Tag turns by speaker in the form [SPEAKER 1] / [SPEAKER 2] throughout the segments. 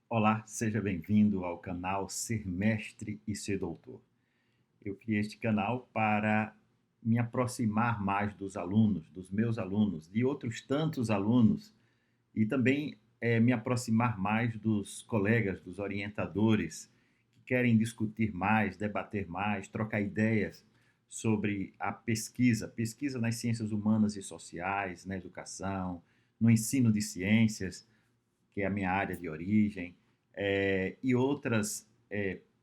[SPEAKER 1] Olá, seja bem-vindo ao canal Ser Mestre e Ser Doutor. Eu criei este canal para me aproximar mais dos alunos, dos meus alunos, de outros tantos alunos e também me aproximar mais dos colegas, dos orientadores que querem discutir mais, debater mais, trocar ideias sobre a pesquisa nas ciências humanas e sociais, na educação, no ensino de ciências, que é a minha área de origem, e outras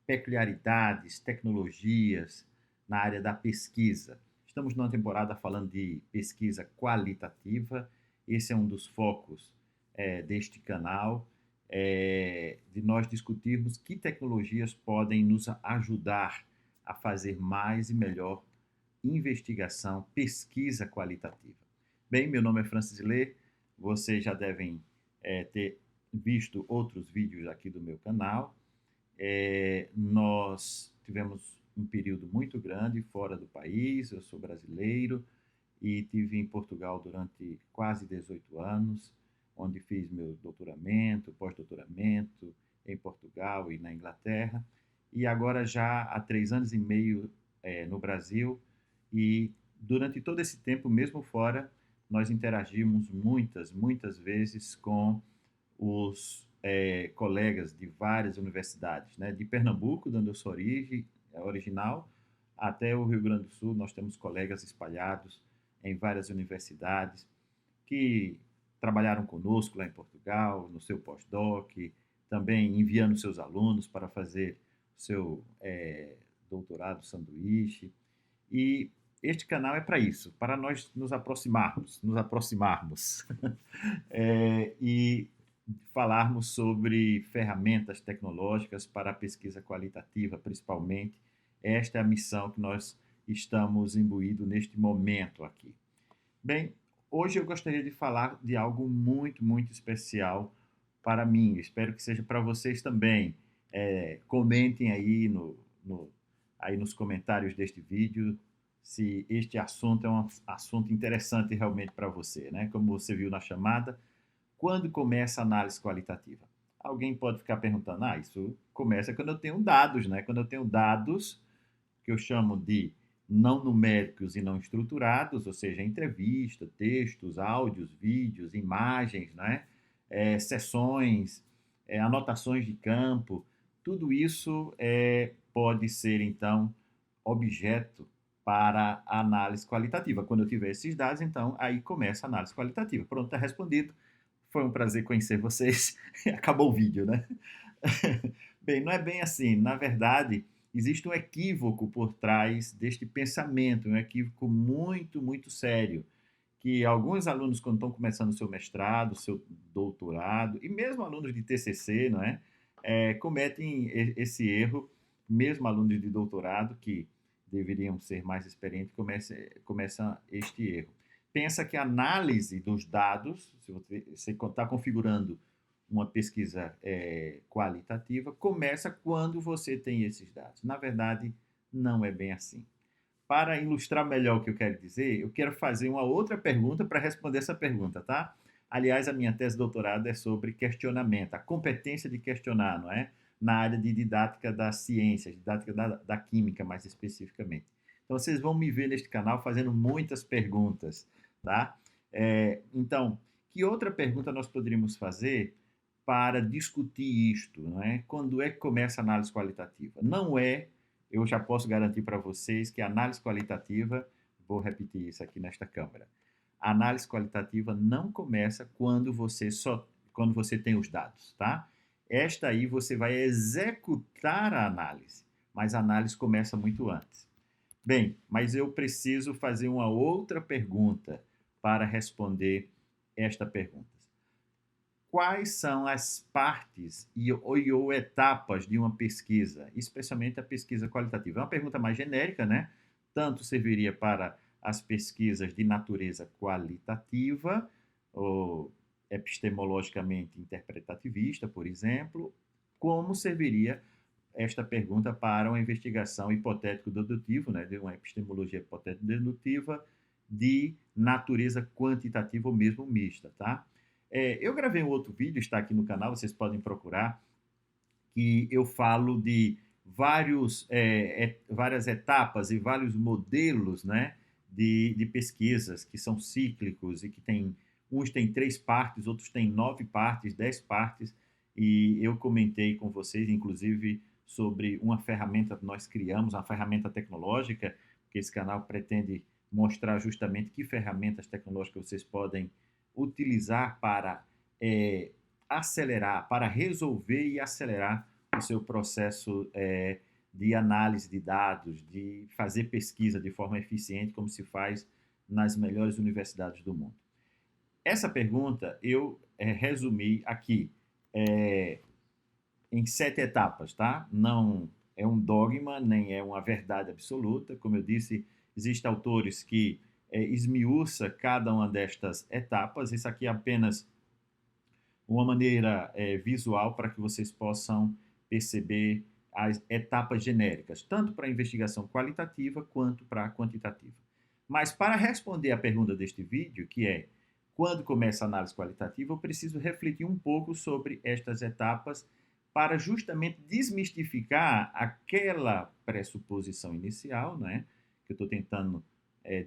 [SPEAKER 1] peculiaridades, tecnologias na área da pesquisa. Estamos numa temporada falando de pesquisa qualitativa, esse é um dos focos deste canal, de nós discutirmos que tecnologias podem nos ajudar a fazer mais e melhor investigação, pesquisa qualitativa. Bem, meu nome é Francis Lê, vocês já devem ter visto outros vídeos aqui do meu canal. Nós tivemos um período muito grande fora do país, eu sou brasileiro e tive em Portugal durante quase 18 anos, onde fiz meu doutoramento, pós-doutoramento em Portugal e na Inglaterra, e agora já há 3 anos e meio no Brasil, e durante todo esse tempo, mesmo fora, nós interagimos muitas vezes com os colegas de várias universidades, né? De Pernambuco, dando sua origem original, até o Rio Grande do Sul, nós temos colegas espalhados em várias universidades que trabalharam conosco lá em Portugal, no seu pós-doc, também enviando seus alunos para fazer seu doutorado sanduíche. E este canal é para isso, para nós nos aproximarmos e falarmos sobre ferramentas tecnológicas para a pesquisa qualitativa, principalmente. Esta é a missão que nós estamos imbuídos neste momento aqui. Bem, hoje eu gostaria de falar de algo muito especial para mim. Espero que seja para vocês também. Comentem aí, aí nos comentários deste vídeo se este assunto é um assunto interessante realmente para você, né? Como você viu na chamada, quando começa a análise qualitativa? Alguém pode ficar perguntando, isso começa quando eu tenho dados, né? Quando eu tenho dados que eu chamo de não numéricos e não estruturados, ou seja, entrevista, textos, áudios, vídeos, imagens, né? Sessões, anotações de campo, tudo isso pode ser, então, objeto para a análise qualitativa. Quando eu tiver esses dados, então, aí começa a análise qualitativa. Pronto, está respondido. Foi um prazer conhecer vocês. Acabou o vídeo, né? Bem, não é bem assim. Na verdade, existe um equívoco por trás deste pensamento, um equívoco muito sério, que alguns alunos, quando estão começando o seu mestrado, seu doutorado, e mesmo alunos de TCC, não é? Cometem esse erro, mesmo alunos de doutorado, que deveriam ser mais experientes, começam este erro. Pensa que a análise dos dados, se você está configurando uma pesquisa qualitativa, começa quando você tem esses dados. Na verdade, não é bem assim. Para ilustrar melhor o que eu quero dizer, eu quero fazer uma outra pergunta para responder essa pergunta, tá? Aliás, a minha tese de doutorado é sobre questionamento, a competência de questionar, não é? Na área de didática das ciências, didática da química, mais especificamente. Então, vocês vão me ver neste canal fazendo muitas perguntas, tá? Então, que outra pergunta nós poderíamos fazer para discutir isto, não é? Quando é que começa a análise qualitativa? Não é, eu já posso garantir para vocês que a análise qualitativa, vou repetir isso aqui nesta câmera, a análise qualitativa não começa quando você tem os dados, tá? Esta aí você vai executar a análise, mas a análise começa muito antes. Bem, mas eu preciso fazer uma outra pergunta para responder esta pergunta. Quais são as partes ou etapas de uma pesquisa, especialmente a pesquisa qualitativa? É uma pergunta mais genérica, né? Tanto serviria para as pesquisas de natureza qualitativa, ou epistemologicamente interpretativista, por exemplo, como serviria esta pergunta para uma investigação hipotético-dedutiva, né, de uma epistemologia hipotético-dedutiva de natureza quantitativa ou mesmo mista, tá? Eu gravei um outro vídeo, está aqui no canal, vocês podem procurar, que eu falo de várias etapas e vários modelos, né, de pesquisas que são cíclicos e que uns têm 3 partes, outros têm 9 partes, 10 partes, e eu comentei com vocês, inclusive, sobre uma ferramenta que nós criamos, uma ferramenta tecnológica, que esse canal pretende mostrar justamente que ferramentas tecnológicas vocês podem utilizar para acelerar, para resolver e acelerar o seu processo de análise de dados, de fazer pesquisa de forma eficiente, como se faz nas melhores universidades do mundo. Essa pergunta eu resumi aqui em 7 etapas, tá? Não é um dogma, nem é uma verdade absoluta. Como eu disse, existem autores que esmiuça cada uma destas etapas. Isso aqui é apenas uma maneira visual para que vocês possam perceber as etapas genéricas, tanto para a investigação qualitativa quanto para a quantitativa. Mas para responder à pergunta deste vídeo, que é quando começa a análise qualitativa, eu preciso refletir um pouco sobre estas etapas para justamente desmistificar aquela pressuposição inicial, né, que eu estou tentando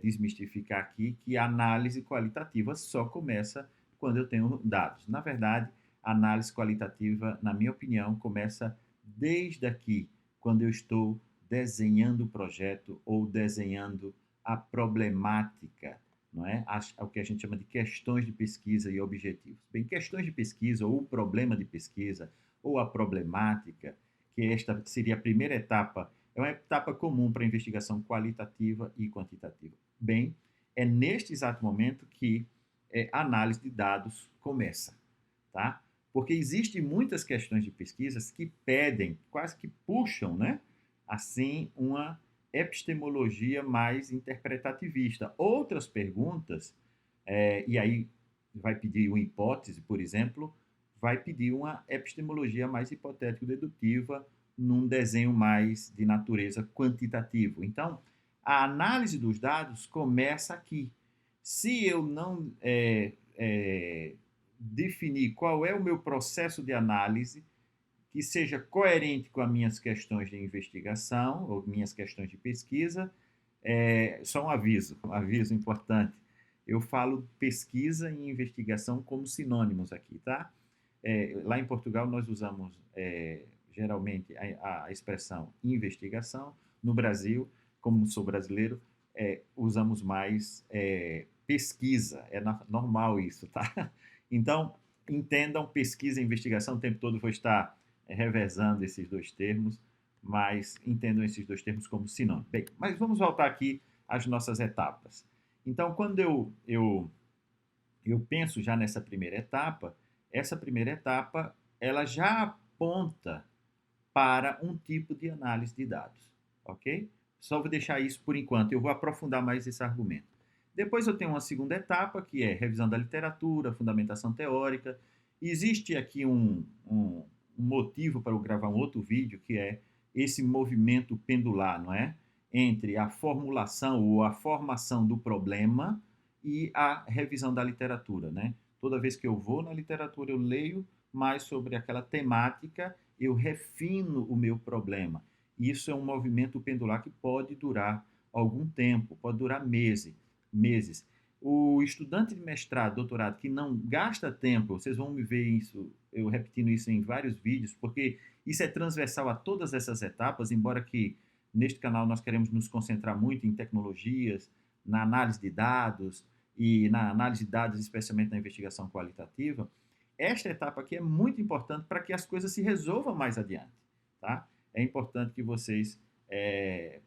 [SPEAKER 1] desmistificar aqui, que a análise qualitativa só começa quando eu tenho dados. Na verdade, a análise qualitativa, na minha opinião, começa desde aqui, quando eu estou desenhando o projeto ou desenhando a problemática, não é? O que a gente chama de questões de pesquisa e objetivos. Bem, questões de pesquisa ou o problema de pesquisa ou a problemática, que esta seria a primeira etapa, é uma etapa comum para a investigação qualitativa e quantitativa. Bem, é neste exato momento que a análise de dados começa, tá? Porque existem muitas questões de pesquisas que pedem, quase que puxam, né? Assim, uma epistemologia mais interpretativista. Outras perguntas, e aí vai pedir uma hipótese, por exemplo, vai pedir uma epistemologia mais hipotético-dedutiva num desenho mais de natureza quantitativa. Então, a análise dos dados começa aqui. Se eu não definir qual é o meu processo de análise, que seja coerente com as minhas questões de investigação ou minhas questões de pesquisa, só um aviso importante. Eu falo pesquisa e investigação como sinônimos aqui, tá? Lá em Portugal nós usamos geralmente a expressão investigação. No Brasil, como sou brasileiro, usamos mais pesquisa. É normal isso, tá? Então, entendam pesquisa e investigação. O tempo todo vou estar revezando esses dois termos, mas entendam esses dois termos como sinônimo. Bem, mas vamos voltar aqui às nossas etapas. Então, quando eu penso já nessa primeira etapa, essa primeira etapa ela já aponta para um tipo de análise de dados, ok? Só vou deixar isso por enquanto, eu vou aprofundar mais esse argumento. Depois eu tenho uma segunda etapa, que é revisão da literatura, fundamentação teórica. Existe aqui um motivo para eu gravar um outro vídeo, que é esse movimento pendular, não é? Entre a formulação ou a formação do problema e a revisão da literatura, né? Toda vez que eu vou na literatura, eu leio mais sobre aquela temática, eu refino o meu problema. Isso é um movimento pendular que pode durar algum tempo, pode durar meses. O estudante de mestrado, doutorado, que não gasta tempo, vocês vão me ver isso, eu repetindo isso em vários vídeos, porque isso é transversal a todas essas etapas, embora que neste canal nós queremos nos concentrar muito em tecnologias, na análise de dados e na análise de dados, especialmente na investigação qualitativa. Esta etapa aqui é muito importante para que as coisas se resolvam mais adiante, tá? É importante que vocês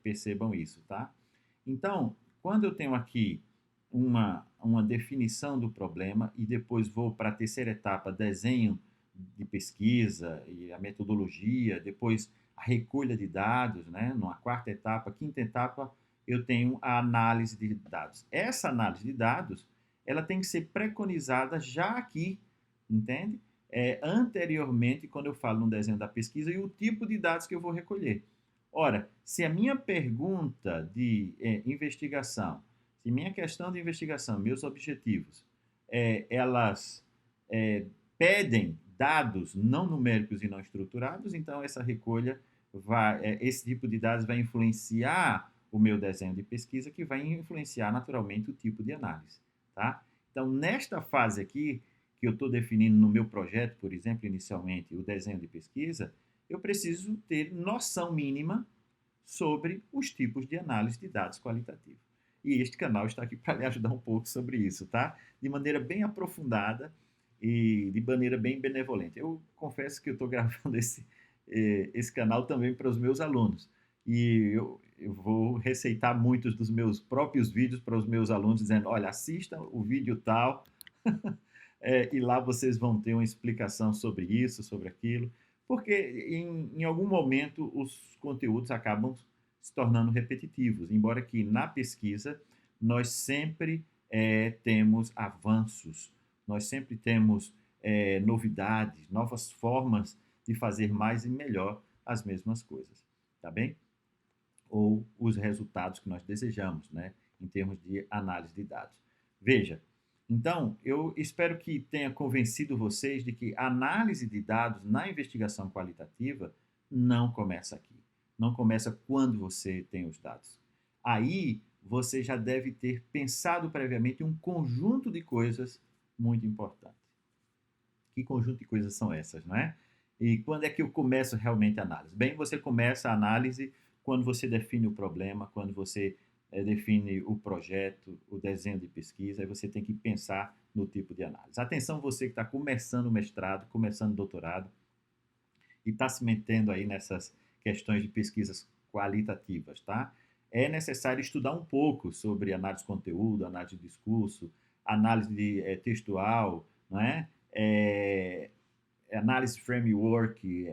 [SPEAKER 1] percebam isso, tá? Então, quando eu tenho aqui uma definição do problema e depois vou para a terceira etapa, desenho de pesquisa e a metodologia, depois a recolha de dados, né? Numa quarta etapa, quinta etapa, eu tenho a análise de dados. Essa análise de dados, ela tem que ser preconizada já aqui, entende? anteriormente, quando eu falo no desenho da pesquisa, e o tipo de dados que eu vou recolher. Ora, se a minha pergunta de investigação, se minha questão de investigação, meus objetivos, elas pedem dados não numéricos e não estruturados, então essa recolha esse tipo de dados vai influenciar o meu desenho de pesquisa, que vai influenciar naturalmente o tipo de análise, tá? Então, nesta fase aqui, que eu estou definindo no meu projeto, por exemplo, inicialmente, o desenho de pesquisa, eu preciso ter noção mínima sobre os tipos de análise de dados qualitativos. E este canal está aqui para lhe ajudar um pouco sobre isso, tá? De maneira bem aprofundada e de maneira bem benevolente. Eu confesso que eu estou gravando esse canal também para os meus alunos. E eu vou receitar muitos dos meus próprios vídeos para os meus alunos, dizendo, olha, assista o vídeo tal, e lá vocês vão ter uma explicação sobre isso, sobre aquilo, porque em algum momento os conteúdos acabam se tornando repetitivos, embora que na pesquisa nós sempre temos avanços, nós sempre temos novidades, novas formas de fazer mais e melhor as mesmas coisas, tá bem? Ou os resultados que nós desejamos, né, em termos de análise de dados. Veja, então, eu espero que tenha convencido vocês de que a análise de dados na investigação qualitativa não começa aqui. Não começa quando você tem os dados. Aí, você já deve ter pensado previamente um conjunto de coisas muito importantes. Que conjunto de coisas são essas, não é? E quando é que eu começo realmente a análise? Bem, você começa a análise quando você define o problema, quando você define o projeto, o desenho de pesquisa, aí você tem que pensar no tipo de análise. Atenção você que está começando o mestrado, começando o doutorado e está se metendo aí nessas questões de pesquisas qualitativas, tá? É necessário estudar um pouco sobre análise de conteúdo, análise de discurso, análise textual, não é? Análise framework,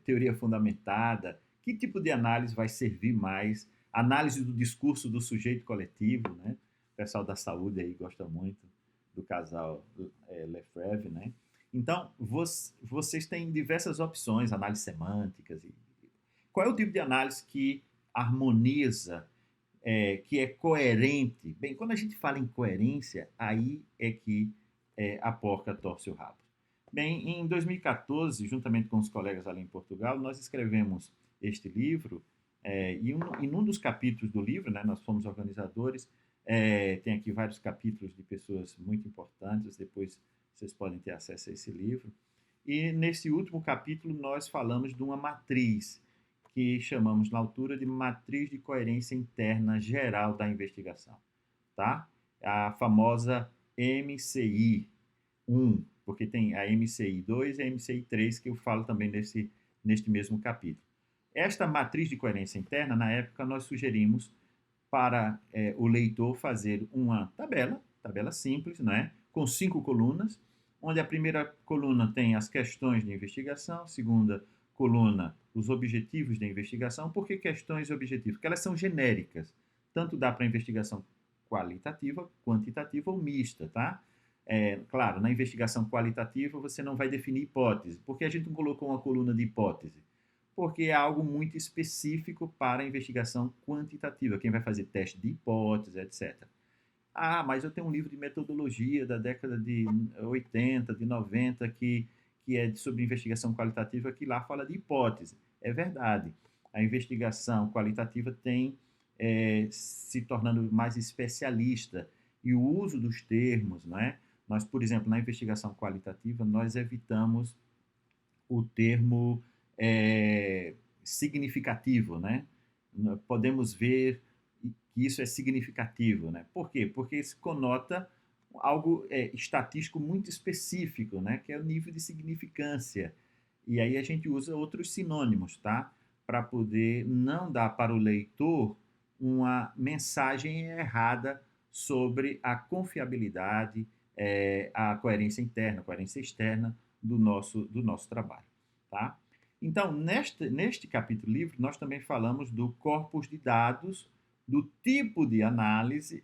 [SPEAKER 1] teoria fundamentada, que tipo de análise vai servir mais? Análise do discurso do sujeito coletivo, né? O pessoal da saúde aí gosta muito do casal Lefebvre, né? Então, vocês têm diversas opções, análises semânticas. Qual é o tipo de análise que harmoniza, que é coerente? Bem, quando a gente fala em coerência, aí é que a porca torce o rabo. Bem, em 2014, juntamente com os colegas ali em Portugal, nós escrevemos este livro, em um dos capítulos do livro, né, nós fomos organizadores, tem aqui vários capítulos de pessoas muito importantes, depois vocês podem ter acesso a esse livro. E nesse último capítulo nós falamos de uma matriz, que chamamos na altura de Matriz de Coerência Interna Geral da Investigação, tá? A famosa MCI-1, porque tem a MCI-2 e a MCI-3 que eu falo também neste mesmo capítulo. Esta matriz de coerência interna, na época, nós sugerimos para o leitor fazer uma tabela simples, né, com 5 colunas, onde a primeira coluna tem as questões de investigação, a segunda coluna, os objetivos da investigação. Por que questões e objetivos? Porque elas são genéricas, tanto dá para investigação qualitativa, quantitativa ou mista, tá? Claro, na investigação qualitativa você não vai definir hipótese. Por que a gente não colocou uma coluna de hipótese? Porque é algo muito específico para a investigação quantitativa, quem vai fazer teste de hipótese, etc. Ah, mas eu tenho um livro de metodologia da década de 80, de 90, que é sobre investigação qualitativa, que lá fala de hipótese. É verdade, a investigação qualitativa tem se tornando mais especialista, e o uso dos termos, não é? Nós, por exemplo, na investigação qualitativa, nós evitamos o termo significativo, né? Podemos ver que isso é significativo, né? Por quê? Porque isso conota algo estatístico muito específico, né? Que é o nível de significância. E aí a gente usa outros sinônimos, tá? Para poder não dar para o leitor uma mensagem errada sobre a confiabilidade, a coerência interna, a coerência externa do nosso trabalho, tá? Então, neste capítulo livre, nós também falamos do corpus de dados, do tipo de análise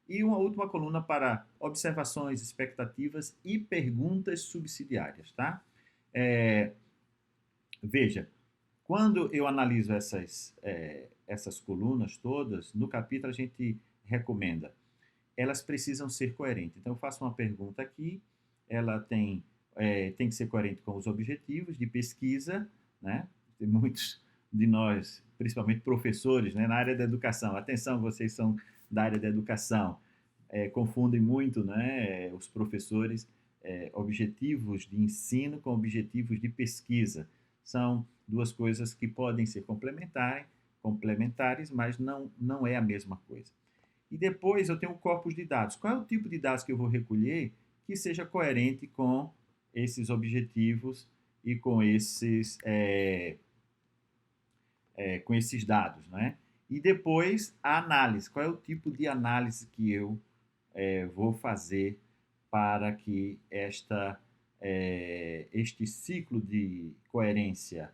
[SPEAKER 1] e uma última coluna para observações, expectativas e perguntas subsidiárias, tá? É, veja, quando eu analiso essas colunas todas, no capítulo a gente recomenda, elas precisam ser coerentes. Então, eu faço uma pergunta aqui, ela tem que ser coerente com os objetivos de pesquisa, né? Tem muitos de nós, principalmente professores, né, na área da educação. Atenção, vocês são da área da educação, confundem muito, né, os professores, objetivos de ensino com objetivos de pesquisa. São duas coisas que podem ser complementares, mas não é a mesma coisa. E depois eu tenho o corpus de dados. Qual é o tipo de dados que eu vou recolher que seja coerente com esses objetivos e com esses dados, né? E depois a análise. Qual é o tipo de análise que eu vou fazer para que este ciclo de coerência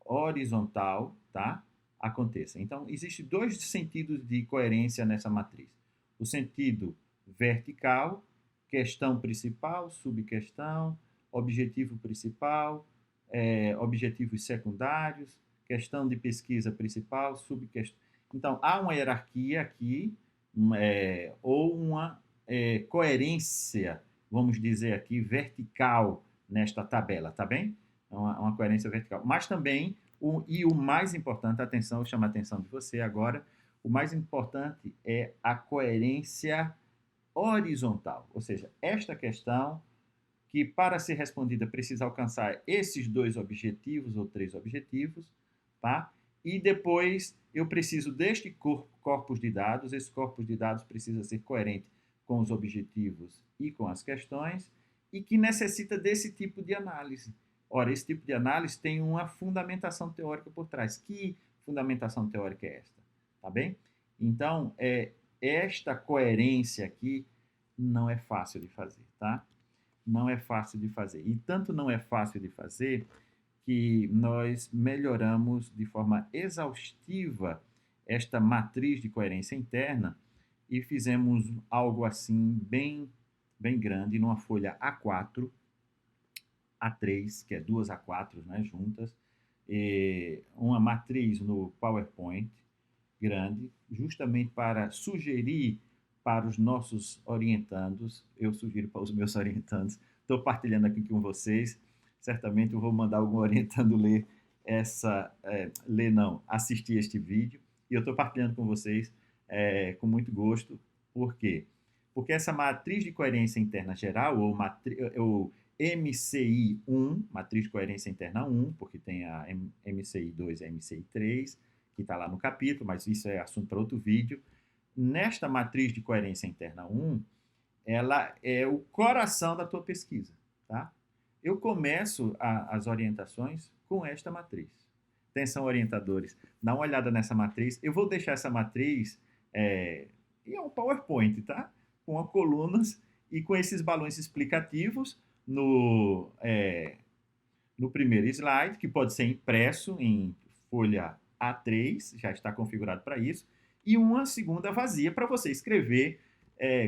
[SPEAKER 1] horizontal, tá, aconteça. Então, existem dois sentidos de coerência nessa matriz. O sentido vertical, questão principal, subquestão, objetivo principal, objetivos secundários, questão de pesquisa principal, subquestão. Então, há uma hierarquia aqui, ou uma coerência, vamos dizer aqui, vertical nesta tabela, tá bem? Uma coerência vertical. Mas também, o mais importante, atenção, eu chamo a atenção de você agora, o mais importante é a coerência horizontal. Ou seja, esta questão que, para ser respondida, precisa alcançar esses dois objetivos ou três objetivos, tá? E depois eu preciso deste corpus de dados, esse corpus de dados precisa ser coerente com os objetivos e com as questões, e que necessita desse tipo de análise. Ora, esse tipo de análise tem uma fundamentação teórica por trás. Que fundamentação teórica é esta? Tá bem? Então, esta coerência aqui não é fácil de fazer, tá? Não é fácil de fazer. E tanto não é fácil de fazer que nós melhoramos de forma exaustiva esta matriz de coerência interna e fizemos algo assim bem grande numa folha A4, A3, que é duas A4, né, juntas, e uma matriz no PowerPoint grande, justamente para sugerir para os nossos orientandos, eu sugiro para os meus orientandos, estou partilhando aqui com vocês, certamente eu vou mandar algum orientando assistir este vídeo, e eu estou partilhando com vocês com muito gosto. Por quê? Porque essa matriz de coerência interna geral, ou MCI1, matriz de coerência interna 1, porque tem a MCI2 e a MCI3, que está lá no capítulo, mas isso é assunto para outro vídeo. Nesta matriz de coerência interna 1, ela é o coração da tua pesquisa, tá? Eu começo as orientações com esta matriz. Atenção, orientadores, dá uma olhada nessa matriz. Eu vou deixar essa matriz em um PowerPoint, tá? Com as colunas e com esses balões explicativos no primeiro slide, que pode ser impresso em folha A3, já está configurado para isso, e uma segunda vazia para você escrever,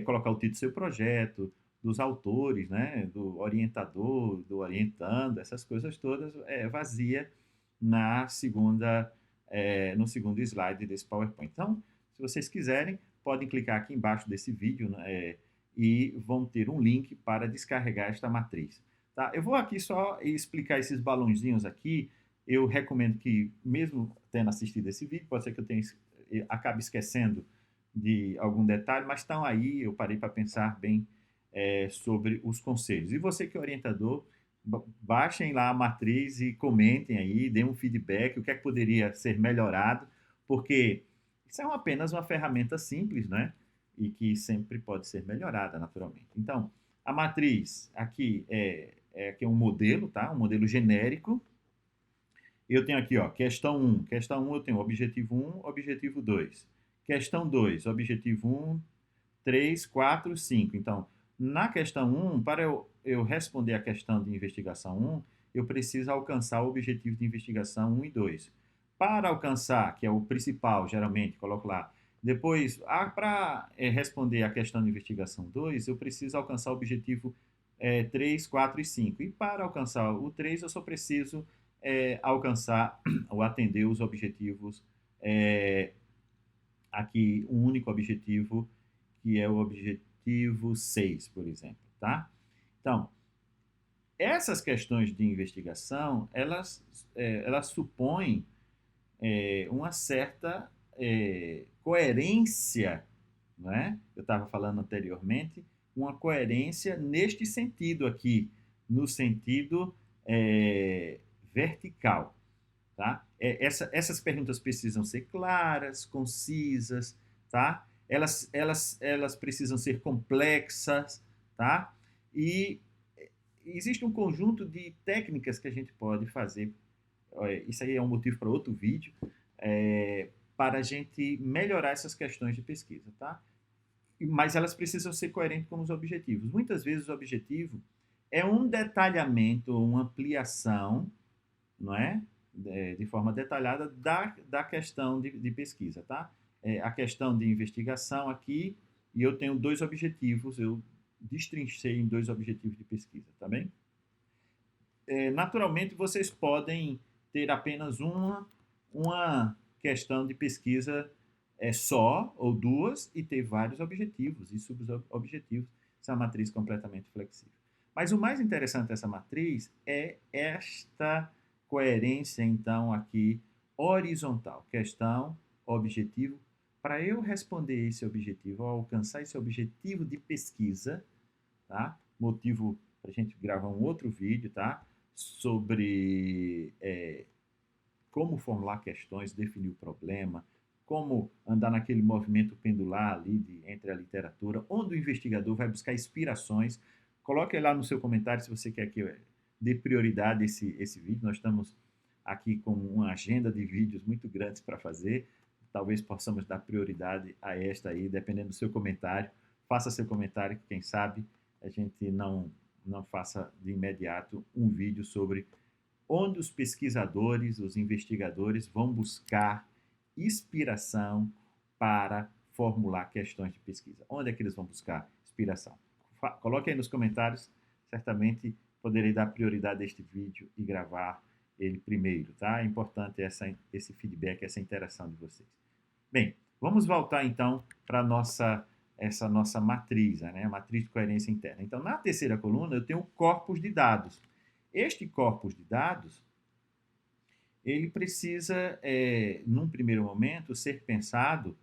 [SPEAKER 1] colocar o título do seu projeto, dos autores, né, do orientador, do orientando, essas coisas todas, vazia no segundo slide desse PowerPoint. Então, se vocês quiserem, podem clicar aqui embaixo desse vídeo, né, e vão ter um link para descarregar esta matriz. Tá? Eu vou aqui só explicar esses balãozinhos aqui. Eu recomendo que, mesmo tendo assistido esse vídeo, pode ser que acabe esquecendo de algum detalhe, mas estão aí, eu parei para pensar bem sobre os conselhos. E você que é orientador, baixem lá a matriz e comentem aí, deem um feedback, o que é que poderia ser melhorado, porque isso é apenas uma ferramenta simples, né? E que sempre pode ser melhorada, naturalmente. Então, a matriz aqui aqui é um modelo, tá? Um modelo genérico. Eu tenho aqui, ó, questão 1. Questão 1 eu tenho objetivo 1, objetivo 2. Questão 2, objetivo 1, 3, 4, 5. Então, na questão 1, para eu responder a questão de investigação 1, eu preciso alcançar o objetivo de investigação 1 e 2. Para alcançar, que é o principal, geralmente, coloco lá, Depois, para responder a questão de investigação 2, eu preciso alcançar o objetivo 3, 4 e 5. E para alcançar o 3, eu só preciso alcançar ou atender os objetivos, é, aqui, um único objetivo, que é o objetivo 6, por exemplo, tá? Então, essas questões de investigação, elas supõem uma certa coerência, não é? Eu estava falando anteriormente, uma coerência neste sentido aqui, no sentido vertical, tá? Essas perguntas precisam ser claras, concisas, tá? Elas precisam ser complexas, tá? E existe um conjunto de técnicas que a gente pode fazer. Isso aí é um motivo para outro vídeo, para a gente melhorar essas questões de pesquisa, tá? Mas elas precisam ser coerentes com os objetivos. Muitas vezes o objetivo é um detalhamento, uma ampliação, não é? De forma detalhada da questão de pesquisa, tá? A questão de investigação aqui, e eu tenho dois objetivos, eu destrinchei em dois objetivos de pesquisa, tá bem? Naturalmente, vocês podem ter apenas uma questão de pesquisa só, ou duas, e ter vários objetivos e subobjetivos. Essa é uma matriz completamente flexível. Mas o mais interessante dessa matriz é esta coerência, então, aqui, horizontal. Questão, objetivo. Para eu responder esse objetivo, alcançar esse objetivo de pesquisa, tá? Motivo para a gente gravar um outro vídeo, tá? Sobre como formular questões, definir o problema, como andar naquele movimento pendular ali entre a literatura, onde o investigador vai buscar inspirações. Coloque lá no seu comentário se você quer que eu dê prioridade a esse vídeo. Nós estamos aqui com uma agenda de vídeos muito grandes para fazer. Talvez possamos dar prioridade a esta aí, dependendo do seu comentário. Faça seu comentário, que quem sabe a gente não faça de imediato um vídeo sobre onde os pesquisadores, os investigadores vão buscar inspiração para formular questões de pesquisa. Onde é que eles vão buscar inspiração? Coloque aí nos comentários, certamente poderei dar prioridade a este vídeo e gravar ele primeiro, tá? É importante esse feedback, essa interação de vocês. Bem, vamos voltar então para essa nossa matriz, né? A matriz de coerência interna. Então, na terceira coluna, eu tenho o corpus de dados. Este corpus de dados, ele precisa, num primeiro momento, ser pensado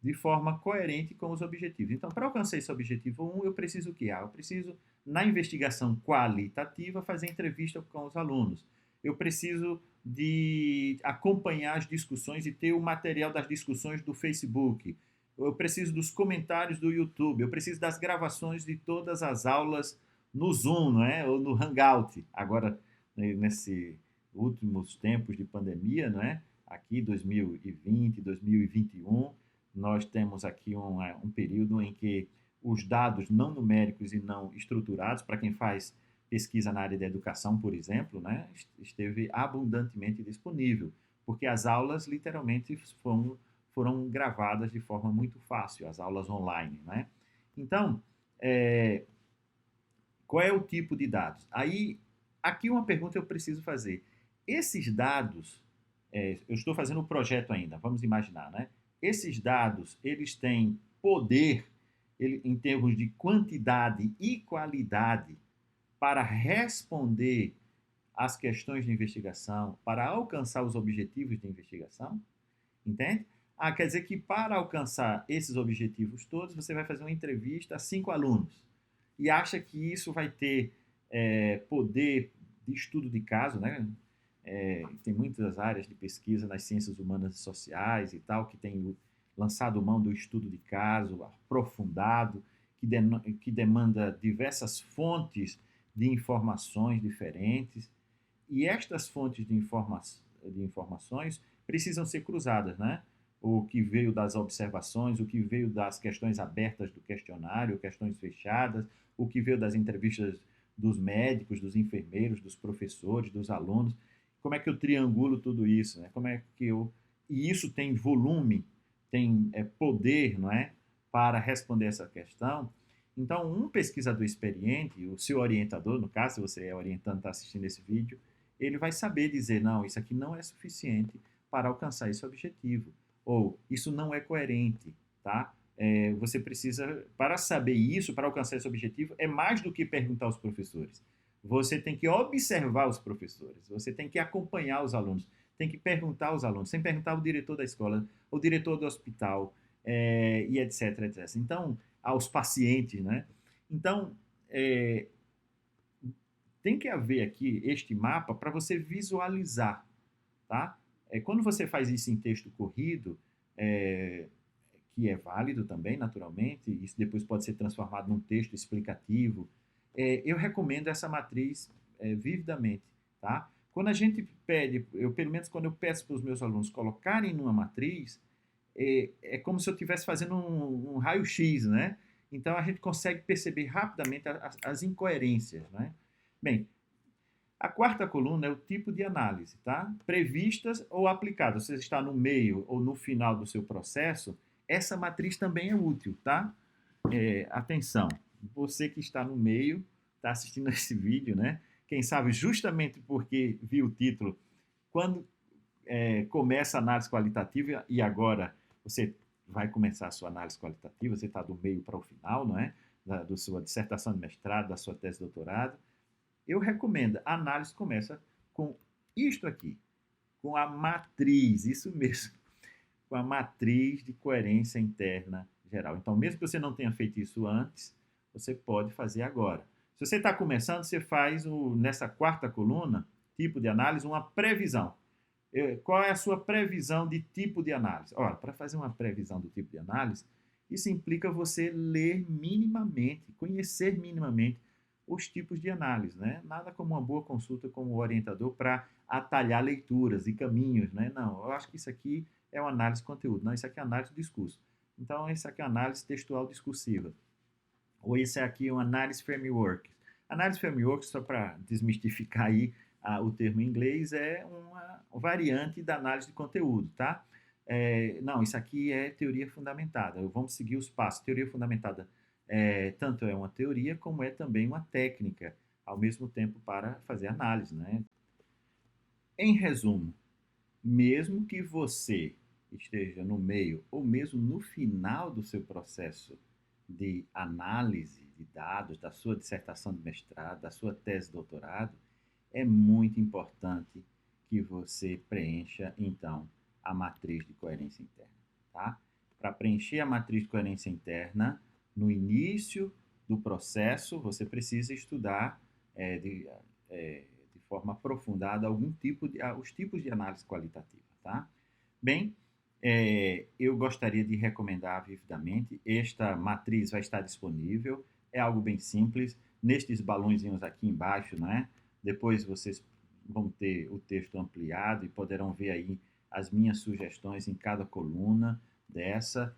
[SPEAKER 1] de forma coerente com os objetivos. Então, para alcançar esse objetivo 1, eu preciso o quê? Eu preciso, na investigação qualitativa, fazer entrevista com os alunos. Eu preciso de acompanhar as discussões e ter o material das discussões do Facebook. Eu preciso dos comentários do YouTube. Eu preciso das gravações de todas as aulas no Zoom, não é? Ou no Hangout. Agora, nesses últimos tempos de pandemia, não é? Aqui, 2020, 2021, nós temos aqui um período em que os dados não numéricos e não estruturados, para quem faz pesquisa na área da educação, por exemplo, né, esteve abundantemente disponível, porque as aulas literalmente foram gravadas de forma muito fácil, as aulas online, né? Então, qual é o tipo de dados? Aí, aqui uma pergunta eu preciso fazer. Esses dados, eu estou fazendo o projeto ainda, vamos imaginar, né? Esses dados, eles têm poder em termos de quantidade e qualidade para responder às questões de investigação, para alcançar os objetivos de investigação, entende? Quer dizer que para alcançar esses objetivos todos, você vai fazer uma entrevista a 5 alunos e acha que isso vai ter poder de estudo de caso, né? Tem muitas áreas de pesquisa nas ciências humanas e sociais e tal, que tem lançado mão do estudo de caso aprofundado, que demanda diversas fontes de informações diferentes, e estas fontes de informações precisam ser cruzadas, né? O que veio das observações, o que veio das questões abertas do questionário, questões fechadas, o que veio das entrevistas dos médicos, dos enfermeiros, dos professores, dos alunos. Como é que eu triangulo tudo isso, né? Como é que eu... E isso tem volume, tem poder, não é, para responder essa questão. Então, um pesquisador experiente, o seu orientador, no caso, se você é orientando, está assistindo esse vídeo, ele vai saber dizer, não, isso aqui não é suficiente para alcançar esse objetivo, ou isso não é coerente, tá? Você precisa, para saber isso, para alcançar esse objetivo, é mais do que perguntar aos professores. Você tem que observar os professores, você tem que acompanhar os alunos, tem que perguntar aos alunos, tem que perguntar ao diretor da escola, o diretor do hospital, e etc, etc. Então, aos pacientes, né? Então, tem que haver aqui este mapa para você visualizar, tá? Quando você faz isso em texto corrido, que é válido também, naturalmente, isso depois pode ser transformado num texto explicativo, eu recomendo essa matriz vividamente, tá? Quando a gente pede, eu pelo menos quando eu peço para os meus alunos colocarem numa matriz, como se eu estivesse fazendo um raio-x, né? Então a gente consegue perceber rapidamente as incoerências, né? Bem, a quarta coluna é o tipo de análise, tá? Previstas ou aplicadas. Você está no meio ou no final do seu processo, essa matriz também é útil, tá? Atenção, você que está no meio, está assistindo esse vídeo, né? Quem sabe justamente porque viu o título, quando começa a análise qualitativa e agora você vai começar a sua análise qualitativa, você está do meio para o final, não é? Da sua dissertação de mestrado, da sua tese de doutorado. Eu recomendo, a análise começa com isto aqui, com a matriz, isso mesmo, com a matriz de coerência interna geral. Então, mesmo que você não tenha feito isso antes, você pode fazer agora. Se você está começando, você faz nessa quarta coluna, tipo de análise, uma previsão. Qual é a sua previsão de tipo de análise? Ora, para fazer uma previsão do tipo de análise, isso implica você ler minimamente, conhecer minimamente os tipos de análise, né? Nada como uma boa consulta com o orientador para atalhar leituras e caminhos, né? Não, eu acho que isso aqui é uma análise de conteúdo. Não, isso aqui é análise de discurso. Então, isso aqui é análise textual discursiva. Ou isso aqui é uma análise framework. Análise framework, só para desmistificar aí o termo em inglês, é uma variante da análise de conteúdo, tá? Não, isso aqui é teoria fundamentada. Vamos seguir os passos. Teoria fundamentada tanto é uma teoria como é também uma técnica, ao mesmo tempo para fazer análise, né? Em resumo, mesmo que você esteja no meio ou mesmo no final do seu processo de análise de dados, da sua dissertação de mestrado, da sua tese de doutorado, é muito importante que você preencha, então, a matriz de coerência interna, tá? Para preencher a matriz de coerência interna, no início do processo, você precisa estudar de forma aprofundada os tipos de análise qualitativa, tá? Bem, eu gostaria de recomendar vividamente. Esta matriz vai estar disponível. É algo bem simples. Nestes balõezinhos aqui embaixo, né? Depois vocês vão ter o texto ampliado e poderão ver aí as minhas sugestões em cada coluna dessa.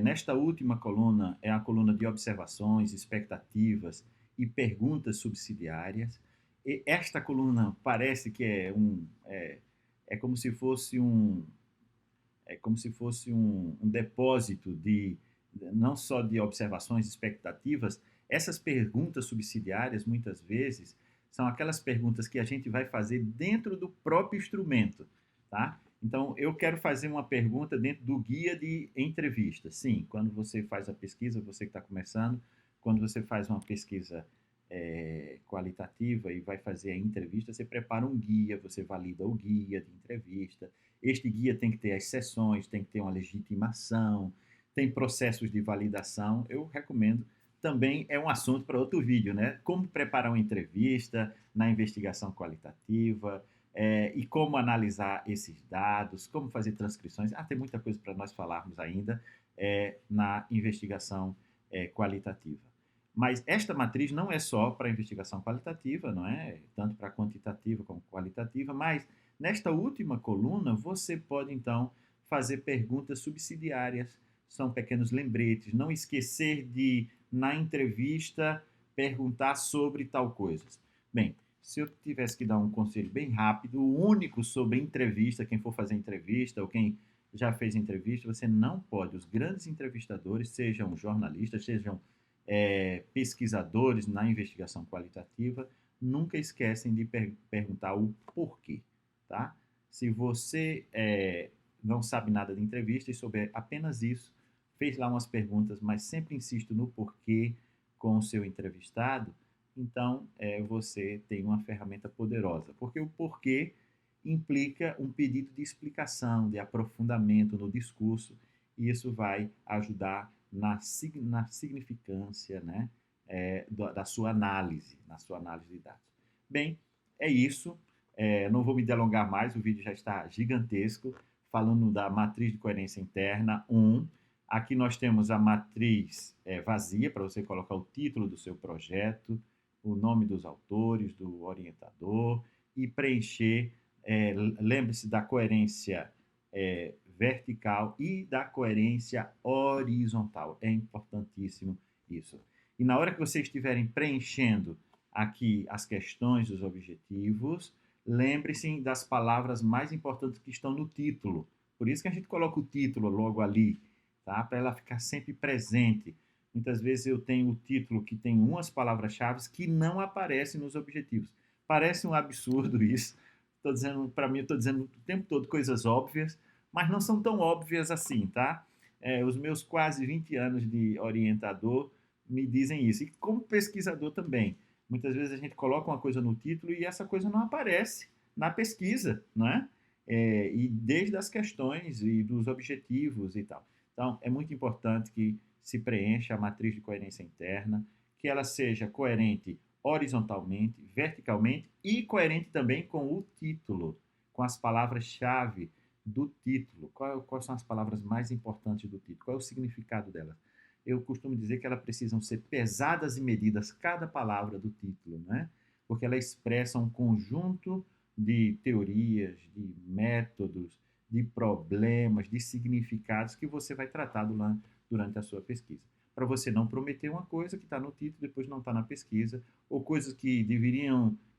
[SPEAKER 1] Nesta última coluna é a coluna de observações, expectativas e perguntas subsidiárias. E esta coluna parece que é como se fosse um depósito não só de observações, expectativas. Essas perguntas subsidiárias, muitas vezes, são aquelas perguntas que a gente vai fazer dentro do próprio instrumento, tá? Então, eu quero fazer uma pergunta dentro do guia de entrevista. Sim, quando você faz a pesquisa, você que está começando, quando você faz uma pesquisa qualitativa e vai fazer a entrevista, você prepara um guia, você valida o guia de entrevista. Este guia tem que ter as sessões, tem que ter uma legitimação, tem processos de validação. Eu recomendo. Também é um assunto para outro vídeo, né? Como preparar uma entrevista na investigação qualitativa, e como analisar esses dados, como fazer transcrições. Tem muita coisa para nós falarmos ainda na investigação qualitativa. Mas esta matriz não é só para investigação qualitativa, não é? Tanto para quantitativa como qualitativa, mas nesta última coluna você pode então fazer perguntas subsidiárias, são pequenos lembretes, não esquecer de, na entrevista, perguntar sobre tal coisa. Bem, se eu tivesse que dar um conselho bem rápido, o único sobre entrevista, quem for fazer entrevista ou quem já fez entrevista, você não pode. Os grandes entrevistadores, sejam jornalistas, sejam pesquisadores na investigação qualitativa, nunca esquecem de perguntar o porquê, tá? Se você não sabe nada de entrevista e souber apenas isso, fez lá umas perguntas, mas sempre insisto no porquê com o seu entrevistado, então você tem uma ferramenta poderosa, porque o porquê implica um pedido de explicação, de aprofundamento no discurso, e isso vai ajudar na significância, né, da sua análise, na sua análise de dados. Bem, é isso. Não vou me delongar mais, o vídeo já está gigantesco, falando da matriz de coerência interna 1. Aqui nós temos a matriz vazia, para você colocar o título do seu projeto, o nome dos autores, do orientador, e preencher. Lembre-se da coerência vertical e da coerência horizontal. É importantíssimo isso. E na hora que vocês estiverem preenchendo aqui as questões dos objetivos, lembre-se das palavras mais importantes que estão no título. Por isso que a gente coloca o título logo ali, tá? Para ela ficar sempre presente. Muitas vezes eu tenho o título que tem umas palavras-chave que não aparecem nos objetivos. Parece um absurdo isso. Estou dizendo, para mim, estou dizendo o tempo todo coisas óbvias, mas não são tão óbvias assim, tá? Os meus quase 20 anos de orientador me dizem isso. E como pesquisador também. Muitas vezes a gente coloca uma coisa no título e essa coisa não aparece na pesquisa, não é? E desde as questões e dos objetivos e tal. Então, é muito importante que se preencha a matriz de coerência interna, que ela seja coerente horizontalmente, verticalmente e coerente também com o título, com as palavras-chave do título. Quais são as palavras mais importantes do título? Qual é o significado delas? Eu costumo dizer que elas precisam ser pesadas e medidas, cada palavra do título, né? Porque ela expressa um conjunto de teorias, de métodos, de problemas, de significados que você vai tratar durante a sua pesquisa. Para você não prometer uma coisa que está no título e depois não está na pesquisa, ou coisas que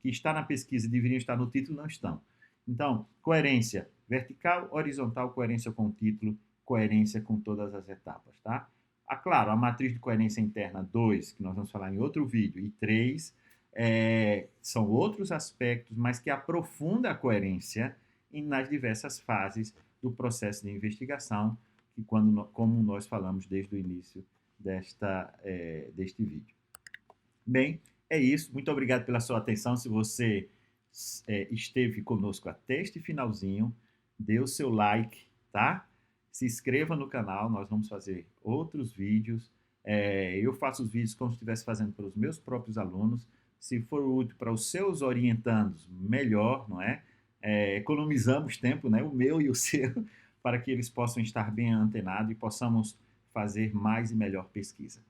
[SPEAKER 1] está na pesquisa e deveriam estar no título não estão. Então, coerência vertical, horizontal, coerência com o título, coerência com todas as etapas, tá? Claro, a matriz de coerência interna 2, que nós vamos falar em outro vídeo, e 3, são outros aspectos, mas que aprofunda a coerência nas diversas fases do processo de investigação, que como nós falamos desde o início deste vídeo. Bem, é isso. Muito obrigado pela sua atenção. Se você esteve conosco até este finalzinho, dê o seu like, tá? Se inscreva no canal, nós vamos fazer outros vídeos. Eu faço os vídeos como se estivesse fazendo para os meus próprios alunos. Se for útil para os seus orientandos, melhor, não é? Economizamos tempo, né? O meu e o seu, para que eles possam estar bem antenados e possamos fazer mais e melhor pesquisa.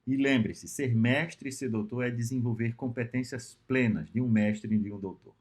[SPEAKER 1] E lembre-se, ser mestre e ser doutor é desenvolver competências plenas de um mestre e de um doutor.